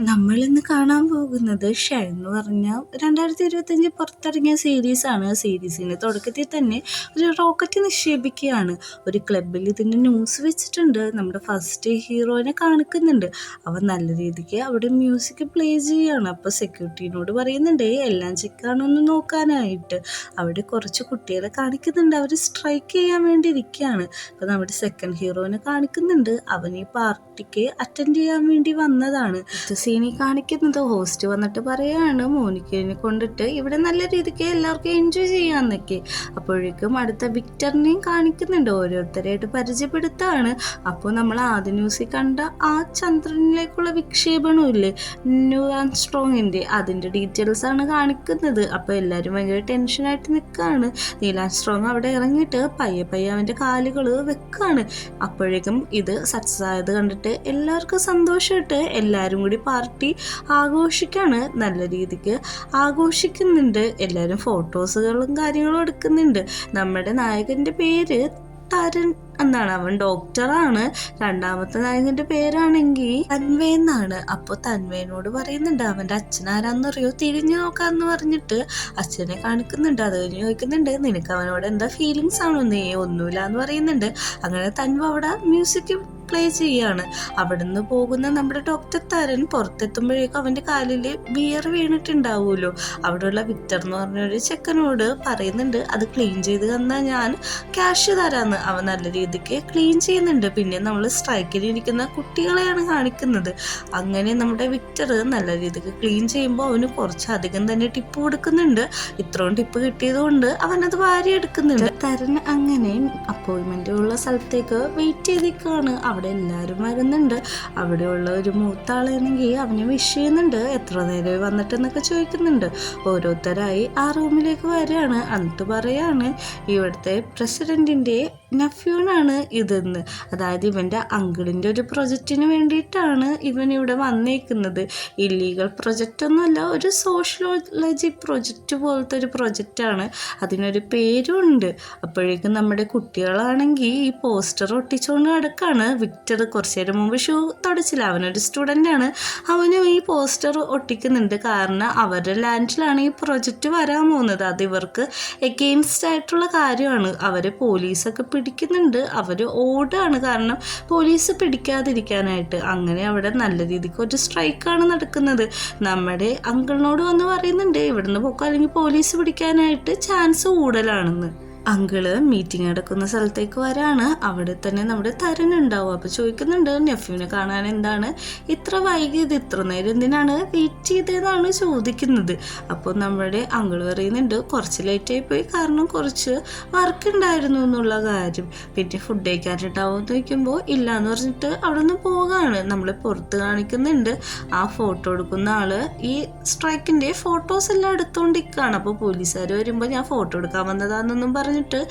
നമ്മളിന്ന് കാണാൻ പോകുന്നത് ഷൈൻ എന്ന് പറഞ്ഞ 2025 പുറത്തിറങ്ങിയ സീരീസാണ്. സീരീസിൻ്റെ തുടക്കത്തിൽ തന്നെ ഒരു റോക്കറ്റ് നിക്ഷേപിക്കുകയാണ്. ഒരു ക്ലബിൽ ഇതിൻ്റെ ന്യൂസ് വെച്ചിട്ടുണ്ട്. നമ്മുടെ ഫസ്റ്റ് ഹീറോയിനെ കാണിക്കുന്നുണ്ട്. അവൻ നല്ല രീതിക്ക് അവിടെ മ്യൂസിക് പ്ലേ ചെയ്യുകയാണ്. അപ്പോൾ സെക്യൂരിറ്റീനോട് പറയുന്നുണ്ട് എല്ലാം ചെക്കാണോ എന്ന് നോക്കാനായിട്ട്. അവിടെ കുറച്ച് കുട്ടികളെ കാണിക്കുന്നുണ്ട്. അവർ സ്ട്രൈക്ക് ചെയ്യാൻ വേണ്ടി ഇരിക്കുകയാണ്. അപ്പോൾ നമ്മുടെ സെക്കൻഡ് ഹീറോയിനെ കാണിക്കുന്നുണ്ട്. അവൻ ഈ പാർട്ടിക്ക് അറ്റൻഡ് ചെയ്യാൻ വേണ്ടി വന്നതാണ്. സീനി കാണിക്കുന്നത് ഹോസ്റ്റ് വന്നിട്ട് പറയാണ് മോനിക്കനെ കൊണ്ടിട്ട് ഇവിടെ നല്ല രീതിക്ക് എല്ലാവർക്കും എൻജോയ് ചെയ്യാന്നൊക്കെ. അപ്പോഴേക്കും അടുത്ത വിക്ടറിനെയും കാണിക്കുന്നുണ്ട്. ഓരോരുത്തരായിട്ട് പരിചയപ്പെടുത്താണ്. അപ്പോൾ നമ്മൾ ആദ്യ ന്യൂസിൽ കണ്ട ആ ചന്ദ്രനിലേക്കുള്ള വിക്ഷേപണമില്ലേ, ന്യൂ ആംസ്ട്രോങ്ങിൻ്റെ, അതിൻ്റെ ഡീറ്റെയിൽസ് ആണ് കാണിക്കുന്നത്. അപ്പോൾ എല്ലാവരും ഭയങ്കര ടെൻഷനായിട്ട് നിൽക്കുകയാണ്. നീൽ ആംസ്ട്രോങ് അവിടെ ഇറങ്ങിയിട്ട് പയ്യെ പയ്യെ അവൻ്റെ കാലുകൾ വെക്കുകയാണ്. അപ്പോഴേക്കും ഇത് സക്സസ് ആയത് കണ്ടിട്ട് എല്ലാവർക്കും സന്തോഷമായിട്ട് എല്ലാവരും കൂടി പാർട്ടി ആഘോഷിക്കാണ്. നല്ല രീതിക്ക് ആഘോഷിക്കുന്നുണ്ട്. എല്ലാവരും ഫോട്ടോസുകളും കാര്യങ്ങളും എടുക്കുന്നുണ്ട്. നമ്മുടെ നായകൻ്റെ പേര് തരൺ എന്നാണ്. അവൻ ഡോക്ടറാണ്. രണ്ടാമത്തെ നായകൻ്റെ പേരാണെങ്കിൽ തൻവേ എന്നാണ്. അപ്പോൾ തൻവേനോട് പറയുന്നുണ്ട് അവൻ്റെ അച്ഛൻ ആരാന്നറിയോ, തിരിഞ്ഞു നോക്കാന്ന് പറഞ്ഞിട്ട് അച്ഛനെ കാണിക്കുന്നുണ്ട്. അത് കഴിഞ്ഞ് ചോദിക്കുന്നുണ്ട് നിനക്ക് അവനോട് എന്താ ഫീലിങ്സ് ആണോ? നീ ഒന്നുമില്ല എന്ന് പറയുന്നുണ്ട്. അങ്ങനെ തൻവ അവിടെ മ്യൂസിക് പ്ലേ ചെയ്യാണ്. അവിടുന്ന് പോകുന്ന നമ്മുടെ ഡോക്ടർ തരൻ പുറത്തെത്തുമ്പോഴേക്കും അവൻ്റെ കാലിൽ ബിയർ വീണിട്ടുണ്ടാവുമല്ലോ. അവിടെയുള്ള വിക്ടർ എന്ന് പറഞ്ഞൊരു ചെക്കനോട് പറയുന്നുണ്ട് അത് ക്ലീൻ ചെയ്ത് തന്നാൽ ഞാൻ ക്യാഷ് തരാമെന്ന്. അവൻ നല്ല രീതിക്ക് ക്ലീൻ ചെയ്യുന്നുണ്ട്. പിന്നെ നമ്മൾ സ്ട്രൈക്കിലിരിക്കുന്ന കുട്ടികളെയാണ് കാണിക്കുന്നത്. അങ്ങനെ നമ്മുടെ വിക്ടർ നല്ല രീതിക്ക് ക്ലീൻ ചെയ്യുമ്പോൾ അവന് കുറച്ചധികം തന്നെ ടിപ്പ് കൊടുക്കുന്നുണ്ട്. ഇത്രയും ടിപ്പ് കിട്ടിയത് കൊണ്ട് അവനത് വാരി എടുക്കുന്നുണ്ട്. തരൻ അങ്ങനെ അപ്പോയിൻമെൻ്റ് ഉള്ള സ്ഥലത്തേക്ക് വെയിറ്റ് ചെയ്തിരിക്കുകയാണ്. അവിടെ എല്ലാവരും വരുന്നുണ്ട്. അവിടെയുള്ള ഒരു മൂത്ത ആളാണെങ്കിൽ അവനെ വിഷ് ചെയ്യുന്നുണ്ട്. എത്ര നേരം വന്നിട്ടെന്നൊക്കെ ചോദിക്കുന്നുണ്ട്. ഓരോരുത്തരായി ആ റൂമിലേക്ക് വരികയാണ്. എന്നിട്ട് പറയാണ് ഇവിടുത്തെ പ്രസിഡൻറ്റിൻ്റെ നഫ്യൂണാണ് ഇതെന്ന്. അതായത് ഇവൻ്റെ അങ്കിളിൻ്റെ ഒരു പ്രൊജക്റ്റിന് വേണ്ടിയിട്ടാണ് ഇവൻ ഇവിടെ വന്നേക്കുന്നത്. ഇല്ലീഗൽ പ്രൊജക്റ്റൊന്നുമല്ല, ഒരു സോഷ്യോളജി പ്രൊജക്റ്റ് പോലത്തെ ഒരു പ്രൊജക്റ്റാണ്. അതിനൊരു പേരുണ്ട്. അപ്പോഴേക്കും നമ്മുടെ കുട്ടികളാണെങ്കിൽ ഈ പോസ്റ്റർ ഒട്ടിച്ചുകൊണ്ട് കിടക്കാണ്. വിക്ടർ കുറച്ച് നേരം മുമ്പ് ഷൂ തുടച്ചില്ല. അവനൊരു സ്റ്റുഡൻ്റാണ്. അവനും ഈ പോസ്റ്റർ ഒട്ടിക്കുന്നുണ്ട്. കാരണം അവരുടെ ലാൻഡിലാണ് ഈ പ്രൊജക്റ്റ് വരാൻ പോകുന്നത്. അത് ഇവർക്ക് എഗെയിൻസ്റ്റ് ആയിട്ടുള്ള കാര്യമാണ്. അവരെ പോലീസൊക്കെ പിടിക്കുന്നുണ്ട്. അവർ ഓടുകയാണ് കാരണം പോലീസ് പിടിക്കാതിരിക്കാനായിട്ട്. അങ്ങനെ അവിടെ നല്ല രീതിക്ക് ഒരു സ്ട്രൈക്കാണ് നടക്കുന്നത്. നമ്മുടെ അങ്കിളിനോട് വന്ന് പറയുന്നുണ്ട് ഇവിടുന്ന് പോക്കോ അല്ലെങ്കിൽ പോലീസ് പിടിക്കാനായിട്ട് ചാൻസ് കൂടുതലാണെന്ന്. അങ്കിള് മീറ്റിംഗ് നടക്കുന്ന സ്ഥലത്തേക്ക് വരാണ്. അവിടെ തന്നെ നമ്മുടെ തരൻ ഉണ്ടാവും. അപ്പോൾ ചോദിക്കുന്നുണ്ട് നെഫ്യൂവിനെ കാണാൻ എന്താണ് ഇത്ര വൈകിയത്, ഇത്ര നേരം എന്തിനാണ് വെയിറ്റ് ചെയ്തതെന്നാണ് ചോദിക്കുന്നത്. അപ്പോൾ നമ്മുടെ അങ്കിള് പറയുന്നുണ്ട് കുറച്ച് ലേറ്റായി പോയി, കാരണം കുറച്ച് വർക്ക് ഉണ്ടായിരുന്നു എന്നുള്ള കാര്യം. പിന്നെ ഫുഡ് കഴിക്കാനുണ്ടാവും എന്ന് ചോദിക്കുമ്പോൾ ഇല്ല എന്ന് പറഞ്ഞിട്ട് അവിടെ നിന്ന് പോവുകയാണ്. നമ്മളെ പുറത്ത് കാണിക്കുന്നുണ്ട്. ആ ഫോട്ടോ എടുക്കുന്ന ആള് ഈ സ്ട്രൈക്കിൻ്റെ ഫോട്ടോസ് എല്ലാം എടുത്തുകൊണ്ടിരിക്കുകയാണ്. അപ്പോൾ പോലീസുകാർ വരുമ്പോൾ ഞാൻ ഫോട്ടോ എടുക്കാൻ വന്നതാണെന്നൊന്നും പറഞ്ഞിട്ട്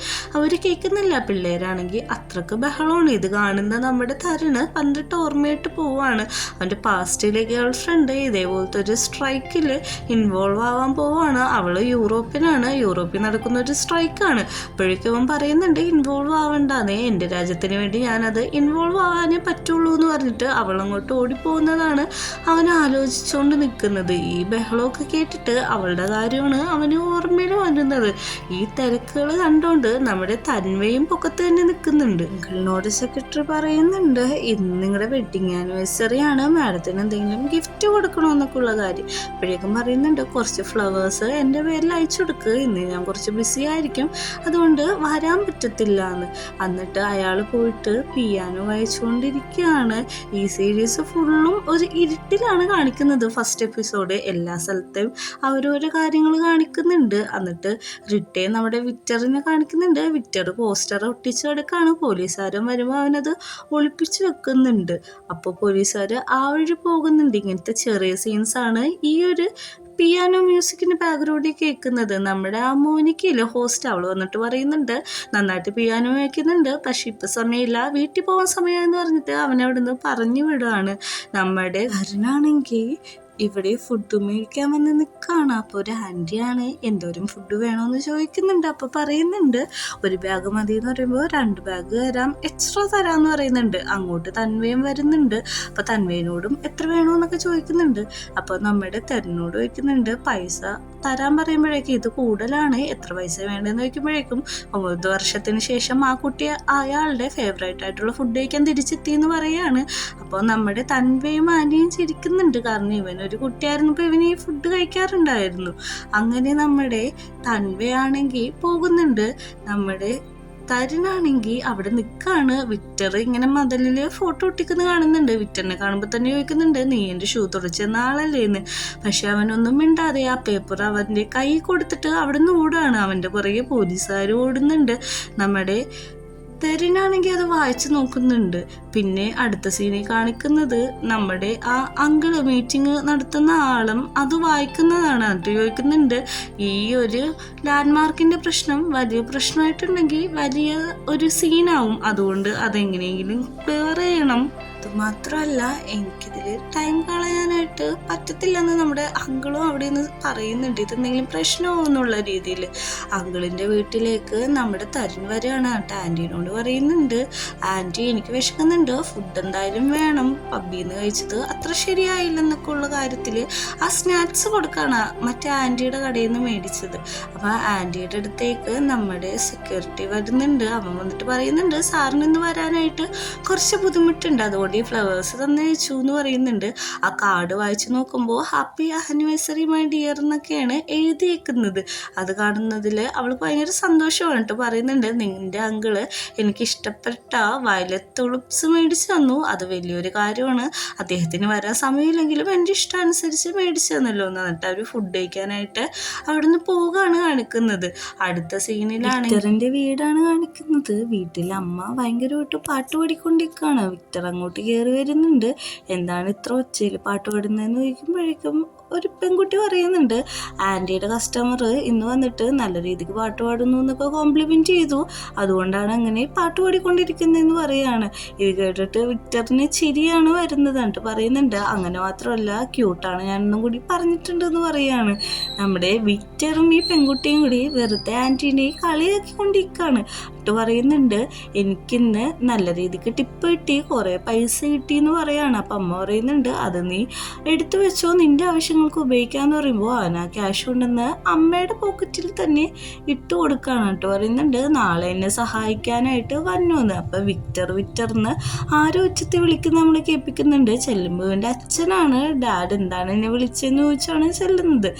അവർ കേൾക്കുന്നില്ല. പിള്ളേരാണെങ്കിൽ അത്രക്ക് ബഹളമാണ്. ഇത് കാണുന്ന നമ്മുടെ തരണ് പണ്ടിട്ട് ഓർമ്മയായിട്ട് പോവാണ്. അവൻ്റെ പാസ്റ്റിലെ ഗേൾ ഫ്രണ്ട് ഇതേപോലത്തെ ഒരു സ്ട്രൈക്കിൽ ഇൻവോൾവ് ആവാൻ പോവാണ്. അവള് യൂറോപ്പിനാണ്. യൂറോപ്പിൽ നടക്കുന്ന ഒരു സ്ട്രൈക്കാണ്. അപ്പോഴേക്കും അവൻ പറയുന്നുണ്ട് ഇൻവോൾവ് ആവണ്ടാന്നേ, എൻ്റെ രാജ്യത്തിന് വേണ്ടി ഞാനത് ഇൻവോൾവ് ആവാനേ പറ്റുള്ളൂ എന്ന് പറഞ്ഞിട്ട് അവളങ്ങോട്ട് ഓടിപ്പോകുന്നതാണ് അവൻ ആലോചിച്ചുകൊണ്ട് നിൽക്കുന്നത്. ഈ ബഹളമൊക്കെ കേട്ടിട്ട് അവളുടെ കാര്യമാണ് അവന് ഓർമ്മയിൽ വരുന്നത്. ഈ തിരക്കുകൾ കണ്ടുകൊണ്ട് നമ്മുടെ തന്മയും പൊക്കത്ത് തന്നെ നിൽക്കുന്നുണ്ട്. അങ്കിളിനോട് സെക്രട്ടറി പറയുന്നുണ്ട് ഇന്ന് നിങ്ങളുടെ വെഡിങ് ആനിവേഴ്സറി ആണ്, മാഡത്തിന് എന്തെങ്കിലും ഗിഫ്റ്റ് കൊടുക്കണമെന്നൊക്കെ ഉള്ള കാര്യം. അപ്പോഴേക്കും പറയുന്നുണ്ട് കുറച്ച് ഫ്ലവേഴ്സ് എൻ്റെ പേരിൽ അയച്ചു കൊടുക്കുക, ഇന്ന് ഞാൻ കുറച്ച് ബിസി ആയിരിക്കും, അതുകൊണ്ട് വരാൻ പറ്റത്തില്ല എന്ന്. എന്നിട്ട് അയാൾ പോയിട്ട് പിയാനോ വായിച്ചുകൊണ്ടിരിക്കുകയാണ്. ഈ സീരീസ് ഫുള്ളും ഒരു ഇരുട്ടിലാണ് കാണിക്കുന്നത്. ഫസ്റ്റ് എപ്പിസോഡ് എല്ലാ സ്ഥലത്തെയും അവരോരോ കാര്യങ്ങൾ കാണിക്കുന്നുണ്ട്. എന്നിട്ട് റിട്ടേ നമ്മുടെ വിക്ടറിനെ കാണിക്കുന്നുണ്ട്. വിക്ടർ പോസ്റ്റർ ഒട്ടിച്ചു കിടക്കാണ്. പോലീസുകാരും വരുമ്പോൾ അവനത് ഒളിപ്പിച്ച് വെക്കുന്നുണ്ട്. അപ്പോൾ പോലീസുകാർ ആ വഴി പോകുന്നുണ്ട്. ഇങ്ങനത്തെ ചെറിയ സീൻസാണ് ഈ ഒരു പിയാനോ മ്യൂസിക്കിൻ്റെ ബാക്ക്ഗ്രൗണ്ടിൽ കേൾക്കുന്നത്. നമ്മുടെ ആ മോനിക്കില്ല ഹോസ്റ്റ്, അവൾ വന്നിട്ട് പറയുന്നുണ്ട് നന്നായിട്ട് പിയാനോ വയ്ക്കുന്നുണ്ട്, പക്ഷെ ഇപ്പം സമയമില്ല, വീട്ടിൽ പോകാൻ സമയമെന്ന് പറഞ്ഞിട്ട് അവനവിടെ നിന്ന് പറഞ്ഞു വിടുകയാണ്. നമ്മുടെ ധരനാണെങ്കിൽ ഇവിടെ ഫുഡ് മേടിക്കാൻ വന്ന് നിൽക്കുകയാണ്. അപ്പോൾ ഒരു ആൻറ്റിയാണ് എന്തോരം ഫുഡ് വേണമെന്ന് ചോദിക്കുന്നുണ്ട്. അപ്പോൾ പറയുന്നുണ്ട് ഒരു ബാഗ് മതി എന്ന് പറയുമ്പോൾ 2 ബാഗ് തരാം, എക്സ്ട്രാ തരാമെന്ന് പറയുന്നുണ്ട്. അങ്ങോട്ട് തൻവയും വരുന്നുണ്ട്. അപ്പോൾ തൻവയിനോടും എത്ര വേണമെന്നൊക്കെ ചോദിക്കുന്നുണ്ട്. അപ്പോൾ നമ്മുടെ തെരനോട് ചോദിക്കുന്നുണ്ട് പൈസ തരാൻ പറയുമ്പോഴേക്കും ഇത് കൂടുതലാണ്, എത്ര പൈസ വേണ്ടതെന്ന് ചോദിക്കുമ്പോഴേക്കും 9 വർഷത്തിന് ശേഷം ആ കുട്ടി അയാളുടെ ഫേവറേറ്റ് ആയിട്ടുള്ള ഫുഡ് കഴിക്കാൻ തിരിച്ചെത്തി എന്ന് പറയാണ്. അപ്പോൾ നമ്മുടെ തൻവയും ആൻറ്റിയും ചിരിക്കുന്നുണ്ട്. കാരണം ഇവനൊരു കുട്ടിയായിരുന്നപ്പോൾ ഇവൻ ഈ ഫുഡ് കഴിക്കാറുണ്ടായിരുന്നു. അങ്ങനെ നമ്മുടെ തൻവയാണെങ്കിൽ പോകുന്നുണ്ട്. നമ്മുടെ തരുണാണെങ്കിൽ അവിടെ നിൽക്കാണ്. വിക്ടർ ഇങ്ങനെ മതിലിൽ ഫോട്ടോ ഒട്ടിക്കുന്ന കാണുന്നുണ്ട്. വിക്ടറിനെ കാണുമ്പോൾ തന്നെ ചോദിക്കുന്നുണ്ട് നീ എൻ്റെ ഷൂ തുടച്ചെന്ന ആളല്ലേന്ന്. പക്ഷെ അവനൊന്നും മിണ്ടാതെ ആ പേപ്പർ അവൻ്റെ കൈ കൊടുത്തിട്ട് അവിടെ നിന്ന് ഓടുകയാണ്. അവൻ്റെ പുറകെ പോലീസുകാർ ഓടുന്നുണ്ട്. നമ്മുടെ തരുണാണെങ്കിൽ അത് വായിച്ചു നോക്കുന്നുണ്ട്. പിന്നെ അടുത്ത സീനിൽ കാണിക്കുന്നത് നമ്മുടെ ആ അങ്കിള് മീറ്റിംഗ് നടത്തുന്ന ആളും അത് വായിക്കുന്നതാണ്. എന്നിട്ട് ചോദിക്കുന്നുണ്ട് ഈ ഒരു ലാൻഡ്മാർക്കിൻ്റെ പ്രശ്നം വലിയ പ്രശ്നമായിട്ടുണ്ടെങ്കിൽ വലിയ ഒരു സീനാവും, അതുകൊണ്ട് അതെങ്ങനെയെങ്കിലും ക്ലിയർ ചെയ്യണം. അതുമാത്രമല്ല എനിക്കിതിൽ ടൈം കളയാനായിട്ട് പറ്റത്തില്ലെന്ന് നമ്മുടെ അങ്കിളും അവിടെ നിന്ന് പറയുന്നുണ്ട്. ഇതെന്തെങ്കിലും പ്രശ്നമോ എന്നുള്ള രീതിയിൽ അങ്കിളിൻ്റെ വീട്ടിലേക്ക് നമ്മുടെ തരുൺ വരികയാണ്. ആൻറ്റീനോട് പറയുന്നുണ്ട് ആൻറ്റി എനിക്ക് വിശക്കുന്നുണ്ട്, ഫുഡ് എന്തായാലും വേണം, പബ്ബിൽ നിന്ന് കഴിച്ചത് അത്ര ശരിയായില്ലെന്നൊക്കെ ഉള്ള കാര്യത്തിൽ ആ സ്നാക്സ് കൊടുക്കുകയാണ് മറ്റേ ആൻറ്റിയുടെ കടയിൽ നിന്ന് മേടിച്ചത്. അപ്പോൾ ആൻറ്റിയുടെ അടുത്തേക്ക് നമ്മുടെ സെക്യൂരിറ്റി വരുന്നുണ്ട്. അവൻ വന്നിട്ട് പറയുന്നുണ്ട് സാറിന് ഇന്ന് വരാനായിട്ട് കുറച്ച് ബുദ്ധിമുട്ടുണ്ട്, അതുകൊണ്ട് ഈ ഫ്ലവേഴ്സ് തന്നയച്ചു എന്ന് പറയുന്നുണ്ട്. ആ കാർഡ് വായിച്ചു നോക്കുമ്പോൾ ഹാപ്പി ആനിവേഴ്സറി മൈ ഡിയർ എന്നൊക്കെയാണ് എഴുതിയേക്കുന്നത്. അത് കാണുന്നതിൽ അവൾക്ക് ഭയങ്കര സന്തോഷമാണ് കേട്ടോ. പറയുന്നുണ്ട് നിൻ്റെ അങ്കിള് എനിക്കിഷ്ടപ്പെട്ട വയലറ്റ് തുളിപ്സ് മേടിച്ചു തന്നു, അത് വലിയൊരു കാര്യമാണ്, അദ്ദേഹത്തിന് വരാൻ സമയമില്ലെങ്കിലും എൻ്റെ ഇഷ്ടം അനുസരിച്ച് മേടിച്ചു തന്നല്ലോ എന്ന്. എന്നിട്ട് അവർ ഫുഡ് കഴിക്കാനായിട്ട് അവിടെ നിന്ന് പോവുകയാണ് കാണിക്കുന്നത്. അടുത്ത സീനിലാണ് വിക്ടറിൻ്റെ വീടാണ് കാണിക്കുന്നത്. വീട്ടിൽ അമ്മ ഭയങ്കരമായിട്ട് പാട്ട് പാടിക്കൊണ്ടിരിക്കുകയാണ്. വിക്ടർ അങ്ങോട്ട് കയറി വരുന്നുണ്ട്. എന്താണ് ഇത്ര ഒച്ചയിൽ പാട്ട് പാടുന്നതെന്ന് ചോദിക്കുമ്പോഴേക്കും ഒരു പെൺകുട്ടി പറയുന്നുണ്ട് ആൻറ്റിയുടെ കസ്റ്റമർ ഇന്ന് വന്നിട്ട് നല്ല രീതിക്ക് പാട്ട് പാടുന്നു എന്നൊക്കെ കോംപ്ലിമെൻറ്റ് ചെയ്തു, അതുകൊണ്ടാണ് അങ്ങനെ പാട്ട് പാടിക്കൊണ്ടിരിക്കുന്നതെന്ന് പറയുകയാണ്. ഇത് കേട്ടിട്ട് വിക്ടറിന് ചിരിയാണ് വരുന്നത്. എന്നിട്ട് പറയുന്നുണ്ട് അങ്ങനെ മാത്രമല്ല ക്യൂട്ടാണ് ഞാനൊന്നും കൂടി പറഞ്ഞിട്ടുണ്ടെന്ന് പറയുകയാണ്. നമ്മുടെ വിക്ടറും ഈ പെൺകുട്ടിയും കൂടി വെറുതെ ആൻറ്റീനെ കളിയാക്കിക്കൊണ്ടിരിക്കുകയാണ്. എന്നിട്ട് പറയുന്നുണ്ട് എനിക്കിന്ന് നല്ല രീതിക്ക് ടിപ്പ് കിട്ടി, കുറേ പൈസ കിട്ടിയെന്ന് പറയുകയാണ്. അപ്പം അമ്മ പറയുന്നുണ്ട് അത് നീ എടുത്തു വെച്ചോ, നിൻ്റെ ആവശ്യങ്ങൾക്ക് ഉപയോഗിക്കാമെന്ന് പറയുമ്പോൾ അവൻ ആ ക്യാഷ് കൊണ്ടുവന്ന് അമ്മയുടെ പോക്കറ്റിൽ തന്നെ ഇട്ട് കൊടുക്കുകയാണ് കേട്ടോ. പറയുന്നുണ്ട് നാളെ എന്നെ സഹായിക്കാനായിട്ട് വന്നുവെന്ന്. അപ്പം വിക്ടറിന്ന് ആരോ ഉച്ചത്തിൽ വിളിക്കുന്ന നമ്മൾ കേൾപ്പിക്കുന്നുണ്ട്. ചെല്ലുമ്പോൾ എൻ്റെ അച്ഛനാണ്. ഡാഡ് എന്താണ് എന്നെ വിളിച്ചതെന്ന് ചോദിച്ചാണ് ചെല്ലുന്നത്.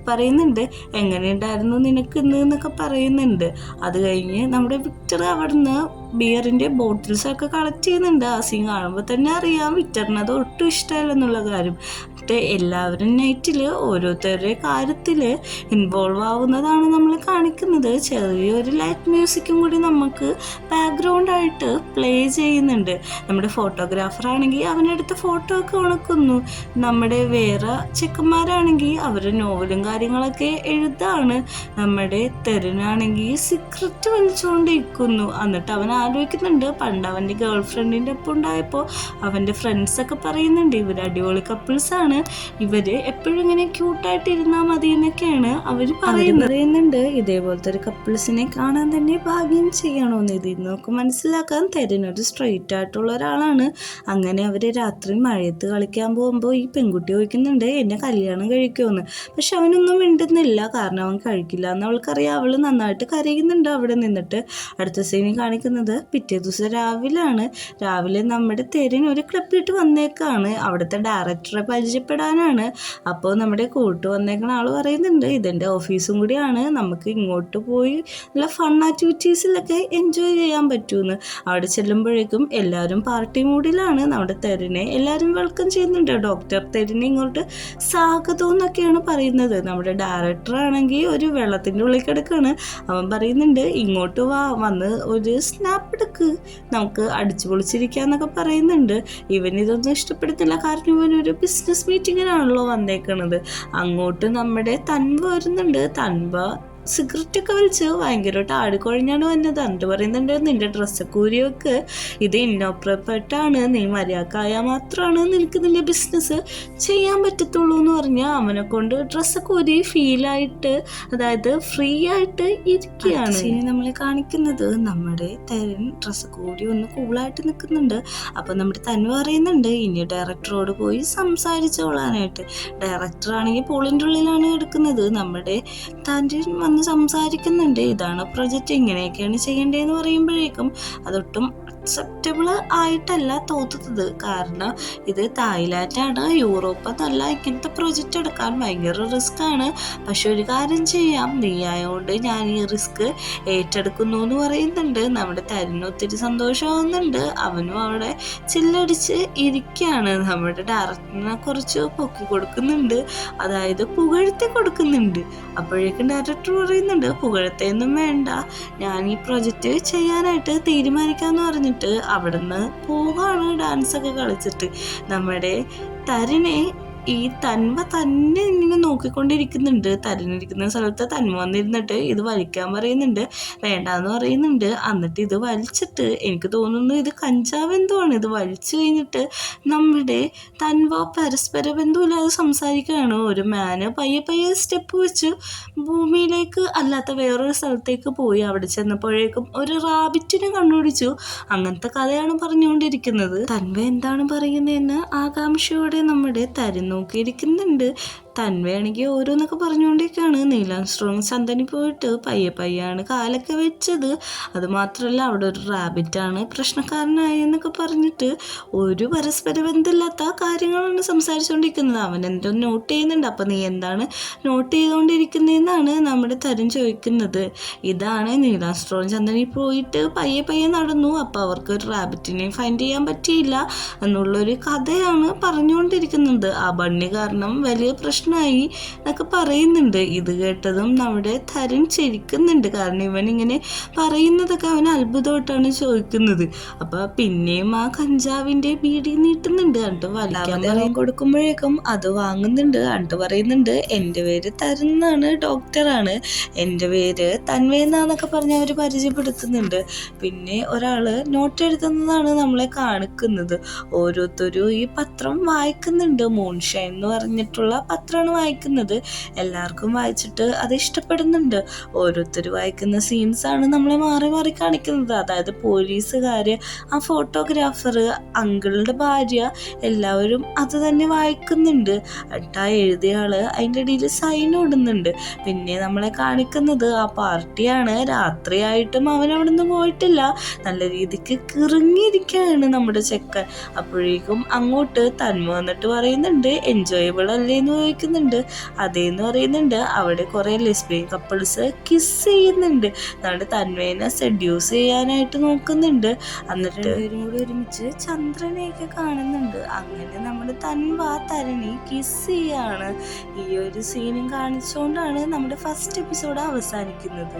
പറയുന്നുണ്ട് എങ്ങനെയുണ്ടായിരുന്നു നിനക്ക് ഇന്ന് എന്നൊക്കെ പറയുന്നുണ്ട്. അത് കഴിഞ്ഞ് നമ്മുടെ വിക്ടർ അവിടുന്ന് ബിയറിൻ്റെ ബോട്ടിൽസൊക്കെ കളക്ട് ചെയ്യുന്നുണ്ട്. ആ സീൻ കാണുമ്പോൾ തന്നെ അറിയാം വിക്ടറിന് അത് ഒട്ടും ഇഷ്ടമല്ലെന്നുള്ള കാര്യം. എന്നിട്ട് എല്ലാവരും നൈറ്റിൽ ഓരോരുത്തരുടെ കാര്യത്തിൽ ഇൻവോൾവ് ആവുന്നതാണ് നമ്മൾ കാണിക്കുന്നത്. ചെറിയൊരു ലൈറ്റ് മ്യൂസിക്കും കൂടി നമുക്ക് ബാക്ക്ഗ്രൗണ്ടായിട്ട് പ്ലേ ചെയ്യുന്നുണ്ട്. നമ്മുടെ ഫോട്ടോഗ്രാഫർ ആണെങ്കിൽ അവനെടുത്ത ഫോട്ടോ ഒക്കെ ഉണക്കുന്നു. നമ്മുടെ വേറെ ചെക്കന്മാരാണെങ്കിൽ അവർ നോവലും കാര്യങ്ങളൊക്കെ എഴുതാണ്. നമ്മുടെ തെരനാണെങ്കിൽ സിഗരറ്റ് വലിച്ചുകൊണ്ടിരിക്കുന്നു. എന്നിട്ട് അവൻ ആലോചിക്കുന്നുണ്ട് പണ്ട് അവൻ്റെ ഗേൾ ഫ്രണ്ടിൻ്റെ ഒപ്പം ഉണ്ടായപ്പോൾ അവൻ്റെ ഫ്രണ്ട്സൊക്കെ പറയുന്നുണ്ട് ഇവർ അടിപൊളി കപ്പിൾസാണ്, ഇവർ എപ്പോഴും ഇങ്ങനെ ക്യൂട്ടായിട്ട് ഇരുന്നാൽ മതി എന്നൊക്കെയാണ് അവർ പറയുന്നുണ്ട്. ഇതേപോലത്തെ ഒരു കപ്പിൾസിനെ കാണാൻ തന്നെ ഭാഗ്യം ചെയ്യണമെന്ന് ഇതിൽ നമുക്ക് മനസ്സിലാക്കാൻ തെരനൊരു സ്ട്രെയിറ്റ് ആയിട്ടുള്ള ഒരാളാണ്. അങ്ങനെ അവർ രാത്രി മഴയത്ത് കളിക്കാൻ പോകുമ്പോൾ ഈ പെൺകുട്ടി ചോദിക്കുന്നുണ്ട് എന്നെ കല്യാണം കഴിക്കുമെന്ന്. പക്ഷെ അവനൊന്നും മിണ്ടുന്നില്ല, കാരണം അവൻ കഴിക്കില്ല എന്ന് അവൾക്കറിയാം. അവൾ നന്നായിട്ട് കരയുന്നുണ്ട് അവിടെ നിന്നിട്ട്. അടുത്ത സീനിൽ കാണിക്കുന്നത് പിറ്റേ ദിവസം രാവിലെ നമ്മുടെ തെരൻ ഒരു ക്ലബ്ബിട്ട് വന്നേക്കാണ്. അവിടുത്തെ ഡയറക്ടറെ പരിചയപ്പെടാനാണ്. അപ്പോൾ നമ്മുടെ കൂട്ട് വന്നേക്കുന്ന ആൾ പറയുന്നുണ്ട് ഇതെൻ്റെ ഓഫീസും കൂടിയാണ്, നമുക്ക് ഇങ്ങോട്ട് പോയി നല്ല ഫൺ ആക്ടിവിറ്റീസിലൊക്കെ എൻജോയ് ചെയ്യാൻ പറ്റുമെന്ന്. അവിടെ ചെല്ലുമ്പോഴേക്കും എല്ലാവരും പാർട്ടി മൂഡിലാണ്. നമ്മുടെ തെരനെ എല്ലാവരും വെൽക്കം ചെയ്യുന്നുണ്ട്. ഡോക്ടർ തെരനെ ഇങ്ങോട്ട് സ്വാഗതം എന്നൊക്കെയാണ് പറയുന്നത്. നമ്മുടെ ഡയറക്ടർ ആണെങ്കിൽ ഒരു വെള്ളത്തിൻ്റെ ഉള്ളിൽ കിടക്കുകയാണ്. അവൻ പറയുന്നുണ്ട് ഇങ്ങോട്ട് വന്ന് ഒരു സ്നാപ്പ് എടുക്ക്, നമുക്ക് അടിച്ചു പൊളിച്ചിരിക്കാന്നൊക്കെ പറയുന്നുണ്ട്. ഇവനിതൊന്നും ഇഷ്ടപ്പെടുന്നില്ല, കാരണം ഇവനൊരു ബിസിനസ് മീറ്റിങ്ങിനാണല്ലോ വന്നേക്കണത്. അങ്ങോട്ട് നമ്മുടെ തൻവ വരുന്നുണ്ട്. തൻവ സിഗരറ്റൊക്കെ വലിച്ച് ഭയങ്കരമായിട്ട് ആടിക്കൊഴിഞ്ഞാണ് വന്നത്. എന്നിട്ട് പറയുന്നുണ്ട് നിൻ്റെ ഡ്രസ്സൊക്കെ ഊരി വെക്ക്, ഇത് ഇന്നോപ്രപ്പെട്ടാണ്, നീ മര്യാദക്കായാൽ മാത്രമാണ് നിനക്ക് നിൻ്റെ ബിസിനസ് ചെയ്യാൻ പറ്റത്തുള്ളൂ എന്ന് പറഞ്ഞ് അവനെ കൊണ്ട് ഡ്രസ്സൊക്കെ ഊരി ഫീലായിട്ട്, അതായത് ഫ്രീ ആയിട്ട് ഇരിക്കുകയാണ്. ഇനി നമ്മളെ കാണിക്കുന്നത് നമ്മുടെ തരുൺ ഡ്രസ്സൊക്കെ കൂടി ഒന്ന് കൂളായിട്ട് നിൽക്കുന്നുണ്ട്. അപ്പം നമ്മുടെ തന്നു പറയുന്നുണ്ട് ഇനി ഡയറക്ടറോട് പോയി സംസാരിച്ചോളാനായിട്ട്. ഡയറക്ടറാണെങ്കിൽ പൂളിൻ്റെ ഉള്ളിലാണ് എടുക്കുന്നത്. നമ്മുടെ തൻ്റെ വന്ന് സംസാരിക്കുന്നുണ്ട്, ഇതാണ് പ്രൊജക്റ്റ്, ഇങ്ങനെയൊക്കെയാണ് ചെയ്യേണ്ടതെന്ന് പറയുമ്പോഴേക്കും അതൊട്ടും അക്സെപ്റ്റബിൾ ആയിട്ടല്ല തോന്നുന്നത്. കാരണം ഇത് തായ്ലാൻഡാണ്, യൂറോപ്പ് എന്നല്ല, ഇങ്ങനത്തെ പ്രൊജക്റ്റ് എടുക്കാൻ ഭയങ്കര റിസ്ക് ആണ്. പക്ഷെ ഒരു കാര്യം ചെയ്യാം, നീ ആയതുകൊണ്ട് ഞാൻ ഈ റിസ്ക് ഏറ്റെടുക്കുന്നു എന്ന് പറയുന്നുണ്ട്. നമ്മുടെ തരുണിന് ഒത്തിരി സന്തോഷമാകുന്നുണ്ട്. അവനും അവിടെ ചില്ലടിച്ച് ഇരിക്കുകയാണ്. നമ്മുടെ ഡയറക്ടറിനെ കുറച്ച് പൊക്കി കൊടുക്കുന്നുണ്ട്, അതായത് പുകഴ്ത്തി കൊടുക്കുന്നുണ്ട്. അപ്പോഴേക്കും ഡയറക്ടർ പറയുന്നുണ്ട് പുകഴ്ത്തൊന്നും വേണ്ട, ഞാൻ ഈ പ്രൊജക്റ്റ് ചെയ്യാനായിട്ട് തീരുമാനിക്കാമെന്ന് പറഞ്ഞിട്ട് അവിടുന്ന് പോകാണ് ഡാൻസൊക്കെ കളിച്ചിട്ട്. നമ്മുടെ തരുണെ ഈ തന്മ തന്നെ ഇങ്ങനെ നോക്കിക്കൊണ്ടിരിക്കുന്നുണ്ട്. തരുണിരിക്കുന്ന സ്ഥലത്ത് തന്മ വന്നിരുന്നിട്ട് ഇത് വലിക്കാൻ പറയുന്നുണ്ട്, വേണ്ടാന്ന് പറയുന്നുണ്ട്. എന്നിട്ട് ഇത് വലിച്ചിട്ട് എനിക്ക് തോന്നുന്നു ഇത് കഞ്ചാവ് എന്തോ ആണ്. ഇത് വലിച്ചു കഴിഞ്ഞിട്ട് നമ്മുടെ തന്വ പരസ്പര ബന്ധമില്ലാതെ സംസാരിക്കുകയാണ്. ഒരു മാന് പയ്യെ പയ്യെ സ്റ്റെപ്പ് വെച്ച് ഭൂമിയിലേക്ക് അല്ലാത്ത വേറൊരു സ്ഥലത്തേക്ക് പോയി. അവിടെ ചെന്നപ്പോഴേക്കും ഒരു റാബിറ്റിനെ കണ്ടുപിടിച്ചു. അങ്ങനത്തെ കഥയാണ് പറഞ്ഞുകൊണ്ടിരിക്കുന്നത്. തന്വ എന്താണ് പറയുന്നതെന്ന് ആകാംക്ഷയോടെ നമ്മുടെ തരുൺ നോക്കിയിരിക്കുന്നുണ്ട്. തന്വയാണെങ്കിൽ ഓരോന്നൊക്കെ പറഞ്ഞുകൊണ്ടിരിക്കുകയാണ്. നീലാം സ്ട്രോങ് ചന്ദനി പോയിട്ട് പയ്യെ പയ്യാണ് കാലൊക്കെ വെച്ചത്, അതുമാത്രമല്ല അവിടെ ഒരു റാബിറ്റാണ് പ്രശ്നക്കാരനായി എന്നൊക്കെ പറഞ്ഞിട്ട് ഒരു പരസ്പര ബന്ധമില്ലാത്ത കാര്യങ്ങളാണ് സംസാരിച്ചുകൊണ്ടിരിക്കുന്നത്. അവൻ എന്തോ നോട്ട് ചെയ്യുന്നുണ്ട്. അപ്പം നീ എന്താണ് നോട്ട് ചെയ്തുകൊണ്ടിരിക്കുന്നതെന്നാണ് നമ്മുടെ തരുൺ ചോദിക്കുന്നത്. ഇതാണ് നീലാം സ്ട്രോങ് ചന്ദനി പോയിട്ട് പയ്യെ പയ്യെ നടന്നു, അപ്പോൾ അവർക്ക് ഒരു റാബിറ്റിനെ ഫൈൻഡ് ചെയ്യാൻ പറ്റിയില്ല എന്നുള്ളൊരു കഥയാണ് പറഞ്ഞുകൊണ്ടിരിക്കുന്നത്. ആ ബണ്ണി കാരണം വലിയ പ്രശ്നമായി എന്നൊക്കെ പറയുന്നുണ്ട്. ഇത് കേട്ടതും നമ്മുടെ തരുൺ ചിരിക്കുന്നുണ്ട്. കാരണം ഇവൻ ഇങ്ങനെ പറയുന്നതൊക്കെ അവൻ അത്ഭുതമായിട്ടാണ് ചോദിക്കുന്നത്. അപ്പൊ പിന്നെയും ആ കഞ്ചാവിന്റെ ബീഡി നീട്ടുന്നുണ്ട്. എന്നിട്ട് വലിക്കാൻ കൊടുക്കുമ്പോഴേക്കും അത് വാങ്ങുന്നുണ്ട്. എന്നിട്ട് പറയുന്നുണ്ട് എൻ്റെ പേര് തരുൺ എന്നാണ്, ഡോക്ടറാണ്, എൻ്റെ പേര് തന്വേന്നാന്നൊക്കെ പറഞ്ഞ് അവർ പരിചയപ്പെടുത്തുന്നുണ്ട്. പിന്നെ ഒരാള് നോട്ട് എഴുതുന്നതാണ് നമ്മളെ കാണിക്കുന്നത്. ഓരോരുത്തരും ഈ പത്രം വായിക്കുന്നുണ്ട്. മൂൺഷൈൻ എന്ന് പറഞ്ഞിട്ടുള്ള പത്രമാണ് വായിക്കുന്നത്. എല്ലാവർക്കും വായിച്ചിട്ട് അത് ഇഷ്ടപ്പെടുന്നുണ്ട്. ഓരോരുത്തർ വായിക്കുന്ന സീൻസാണ് നമ്മളെ മാറി മാറി കാണിക്കുന്നത്. അതായത് പോലീസുകാര്, ആ ഫോട്ടോഗ്രാഫർ, അങ്കിളുടെ ഭാര്യ, എല്ലാവരും അത് തന്നെ വായിക്കുന്നുണ്ട്. എന്നിട്ട് ആ എഴുതിയ ആള് അതിൻ്റെ ഇടയിൽ സൈൻ ഇടുന്നുണ്ട്. പിന്നെ നമ്മളെ കാണിക്കുന്നത് ആ പാർട്ടിയാണ്. രാത്രിയായിട്ടും അവൻ അവിടെ നിന്ന് പോയിട്ടില്ല. നല്ല രീതിക്ക് കിറങ്ങിയിരിക്കുകയാണ് നമ്മുടെ ചെക്കൻ. അപ്പോഴേക്കും അങ്ങോട്ട് തന്മ വന്നിട്ട് പറയുന്നുണ്ട് എൻജോയബിൾ അല്ലേ എന്ന് ചോദിക്കുന്നുണ്ട്. അതേന്ന് പറയുന്നുണ്ട്. അവിടെ കുറെ ലെസ്ബിയൻ കപ്പിൾസ് കിസ് ചെയ്യുന്നുണ്ട്. നമ്മുടെ തന്മേനെ സെഡ്യൂസ് ചെയ്യാനായിട്ട് നോക്കുന്നുണ്ട്. എന്നിട്ട് കൂടി ഒരുമിച്ച് ചന്ദ്രനെയൊക്കെ കാണുന്നുണ്ട്. അങ്ങനെ നമ്മുടെ തന്വ തരുണി കിസ് ചെയ്യാണ്. ഈ ഒരു സീനും കാണിച്ചുകൊണ്ടാണ് നമ്മുടെ ഫസ്റ്റ് എപ്പിസോഡ് അവസാനിക്കുന്നത്.